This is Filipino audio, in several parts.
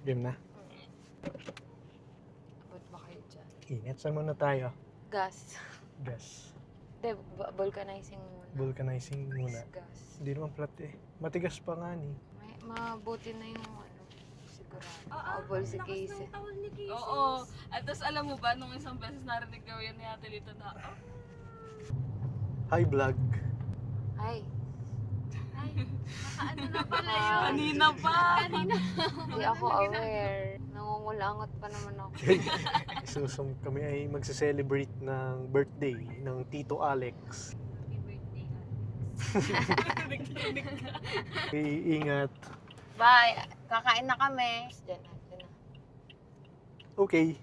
Game na. Abot ba kayo dyan? Init. Saan muna tayo? Gas. Gas. Hindi, vulcanizing muna. Vulcanizing muna. Gas. Hindi naman flat eh. Matigas pa nga ni. Mabuti na yung ano. Sigurado. Makabol si Casey. Oo. At tapos alam mo ba, nung isang beses narinig daw yan ni Ate Lito na, Hi vlog. Ay, ano na pala yun? Kanina pa! hindi ako aware. Nangungulangot pa naman ako. So kami ay magse-celebrate ng birthday ng Tito Alex. Iingat. Bye! Kakain na kami. Diyan na. Okay.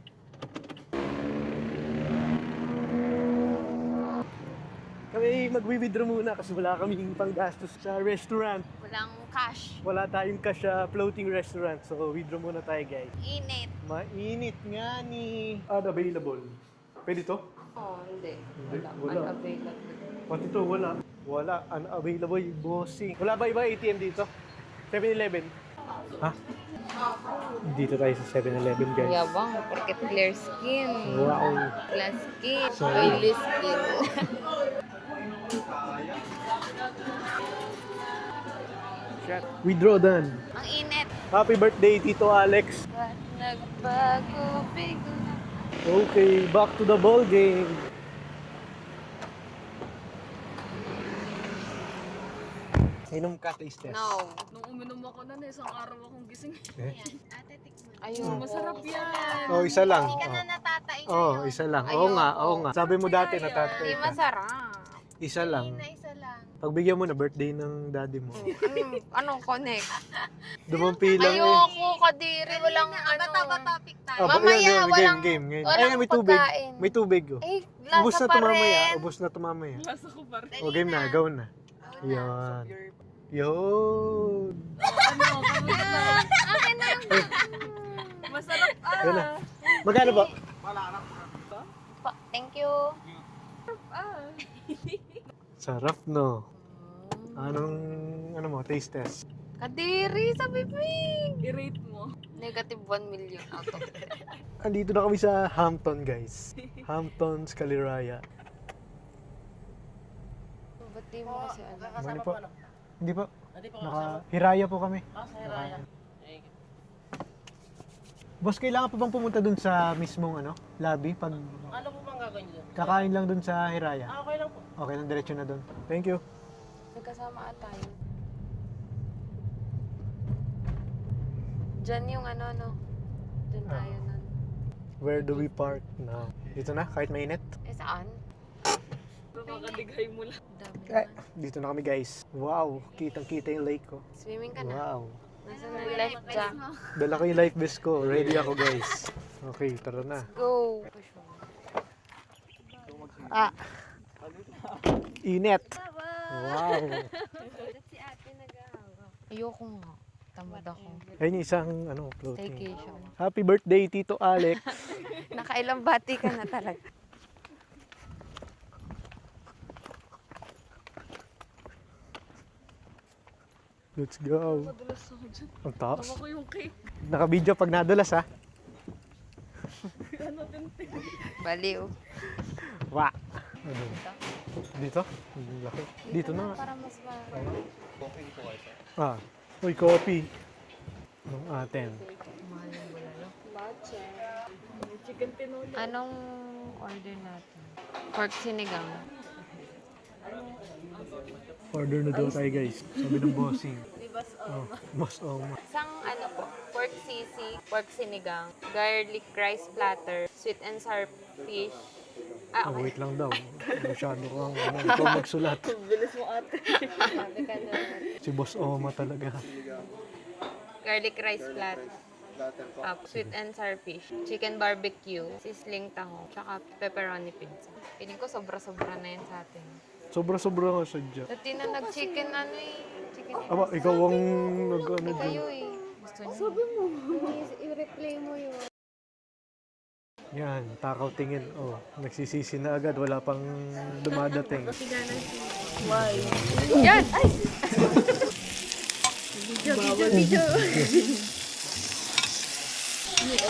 Kami magwi-withdraw muna kasi wala kaming panggastos sa restaurant. Walang cash. Wala tayong cash sa floating restaurant. So withdraw muna tayo guys. Init. Mainit nga ni. Unavailable. Pwede to? Oh, hindi. Wala. Unavailable. Pati to wala. Wala. Unavailable. Bossing. Wala ba iba ATM dito? 7-Eleven. Ha? Dito tayo sa 7-Eleven guys. Yabang, porket clear skin. Wow. Glass skin. Sorry. Oily skin. Withdraw done. Ang init. Happy birthday Tito Alex. Ba't nagbago bigla? Okay, back to the ball game. Inom ka, taste test. No. Nung uminom ako na, isang araw akong gising. Eh? Ayun. Masarap yan! Oh, isa lang. Hindi ka na natatay Oh, isa lang. Oo nga, oo nga. Sabi mo dati natatay Hindi ka. masarap. Isa lang. Isa lang. Pagbigyan mo na birthday ng daddy mo. Anong connect? Dumampi lang eh. Ayoko, kadiri. Walang ano. topic tayo. Mamaya, walang- game. walang Ay, may tubig. pagkain. May tubig. Oh. Eh, Ubus lasa na pa to mamaya. rin. Ubus na to mamaya. Lasa ko pa rin. O, game na. Go na. Yan. Yun. Ano, kamusta? Akin na lang. Masarap Yan na. Magkano ba? Thank you. Sarap, no? Anong, ano mo, taste test? Kadiri sa bibig. I-rate mo. Negative 1 million out of 10. Andito na kami sa Hampton, guys. Hampton's Caliraya. Ba't di mo kasi ano? Mali po. Hindi po. Hiraya po kami. Sa Hiraya. Boss, kailangan pa bang pumunta dun sa mismong lobby? Pag Ano po bang gagawin nyo doon? kakain lang dun sa Hiraya. Okay lang po. Okay lang, diretso na dun. Thank you. Nagkasama tayo. Diyan yung ano. Diyan tayo nun. Where do we park now? Dito na, kahit mainit. Eh, saan? Nakakadighay mo lang. Dami Eh, naman. dito na kami, guys. Wow, kitang-kita yung lake ko. Swimming ka na. Wow. Nasaan na yung life jack? Dala ko yung life vest ko. Ready ako, guys. Okay, tara na. Go! Push mo. Ah! Init. Wow. Ayoko nga. Tamad ako. Ayun yung isang floating. Staycation. Happy birthday, Tito Alex. Nakailang bati ka na talaga. Let's go. Madalas ako dyan. Ang taas. Tama ko yung cake. Naka-video pag nadulas, ha? Ano tintin? Baliw. Wa. Dito? Ang laki. Dito na nga. Para mas Ah. Uy, coffee. Nung atin. mahal yung bulalo. Chicken tinola. Anong order natin? Pork sinigang. Order na daw tayo, guys. Sabi ng bossing. Oh, mas Isang po, pork sisig, pork sinigang, garlic rice platter, sweet and sour fish. Oh, wait lang daw. Masyado kang ikaw magsulat. Bilis mo ate. Sabi ka na. Si Boss Oma talaga. Garlic rice platter. Sweet and sour fish, chicken barbecue, sizzling taho, tsaka pepperoni pizza. Piling ko sobra-sobra na yan sa atin. Sobra-sobra nga sadya. Dati na nag-chicken chicken Aba, ikaw ang nag-ano dyan. kayo Gusto niyo? Sabi mo. I-replay mo yun. Yan, takaw tingin. Oh, nagsisisi na agad. Wala pang dumadating. Why? Yan! Ay! Dala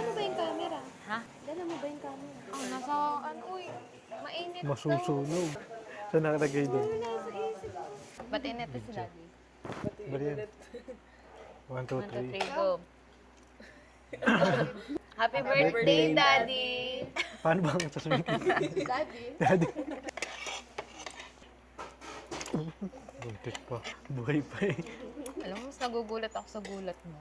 mo ba yung camera? Ha? Dala mo ba yung camera? Oh, nasa, ano, uy, mainit daw. Masusunog. Saan nakalagay doon? Nasa isip. Ba't init si Daddy? Bali yan. 1, 2, 1, 2, 3. 3, go. Happy birthday, Daddy! Paano ba ang sasabihin ko? Daddy? Daddy. Buntit pa. Buhay pa eh. Alam mo, mas nagugulat ako sa gulat mo.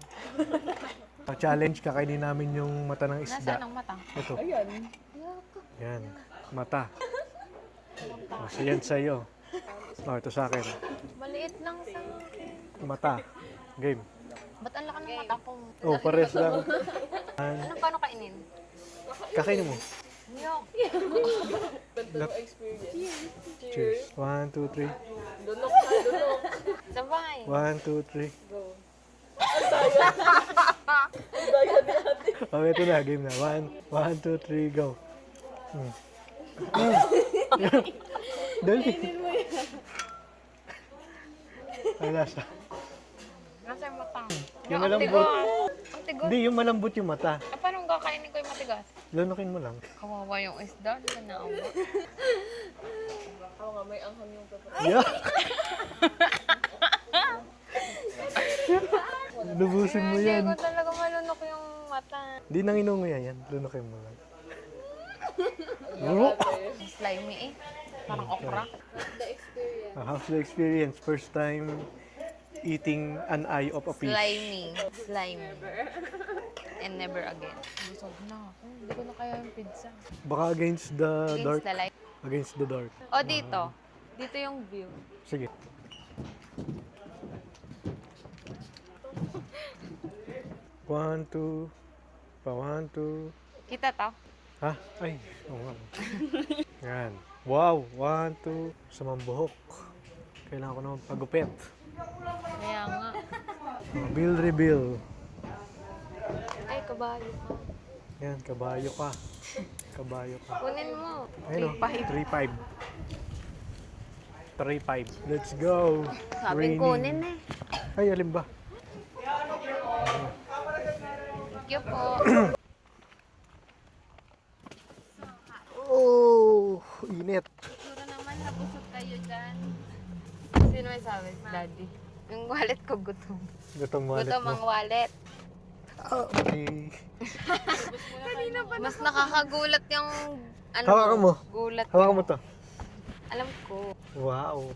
Challenge, kakainin namin yung mata ng Nasaan isda. ang mata? Ito. Ayan. Yan. Mata. O, so yan sa'yo. O, ito sa akin. Maliit lang sa akin. Mata. Game. Ba't ang laki ng mata ko? Oh, pares lang. Anong paano kainin? Kakainin mo. Yok. Ganda ng experience. Cheers. 1, 2, 3. Dunok na, dunok. Sabay. 1, 2, 3. Go. Ang daya ni ate. Oh, ito na. Game na. 1, 2, 3, go. Dali. Kainin mo yan. Ang lasa. Nasa yung mata. Yung ang malambot. tigas. Ang tigas. Hindi, yung malambot yung mata. Paano kakainin ko yung matigas? Lunukin mo lang. Kawawa yung isda. Hindi na ako. Ako nga, may anghang yung pepper. Yeah. Lubusin mo Hindi yan. ko talaga malunok yung mata. Hindi nang inunguya yan. Lunukin mo lang. Slimy eh. Parang okra. How's the experience? First time eating an eye of a fish. Slimy. Slimy. And never again. Busog na ako. Hindi ko na kaya yung pizza. Baka against the dark. Against the light. Against the dark. O dito. Dito yung view. Sige. One, two. Pa, 1, 2. Kita to? Ha? Ay, oo nga. Yan. Wow, 1, 2. Sumambuhok. Kailangan ko naman pagupit. Kaya nga. Bill reveal. Ay, kabayo ka. Yan, kabayo ka. Kabayo ka. Kunin mo. Ayun o, 3.5. 3.5. 3.5. Let's go. Sabing Raining. kunin eh. Ay, alin ba? Thank you po. Oh, init. Siguro naman nabusog kayo dyan. Sino may sabi? Daddy. Yung wallet ko gutom. Gutom wallet Gutom ang mo. wallet. Okay. Mas nakakagulat yung ano Hawakan mo. Gulat. Hawakan mo to. Alam ko. Wow.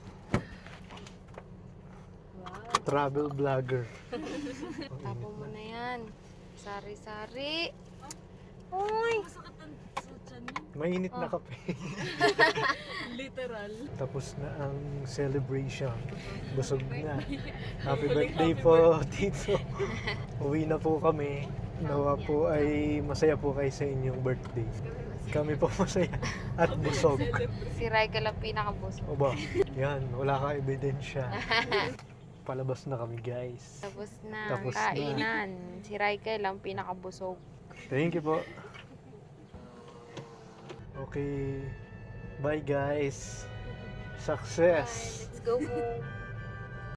Travel vlogger. Tapo mo na yan. Sari-sari. Uy! Masakit ang sa tiyan niya. Mainit na kape. Literal. Tapos na ang celebration. Busog na. Happy birthday po, Tito. Uwi na po kami. Nawa po ay masaya po kayo sa inyong birthday. Kami po masaya at busog. Si Raika lang pinakabusog. O ba? Yan, wala ka ebidensya. Palabas na kami, guys. Tapos na Tapos ang na. kainan. Si Raika lang pinakabusog. Thank you po. Okay. Bye, guys. Success. Let's go po.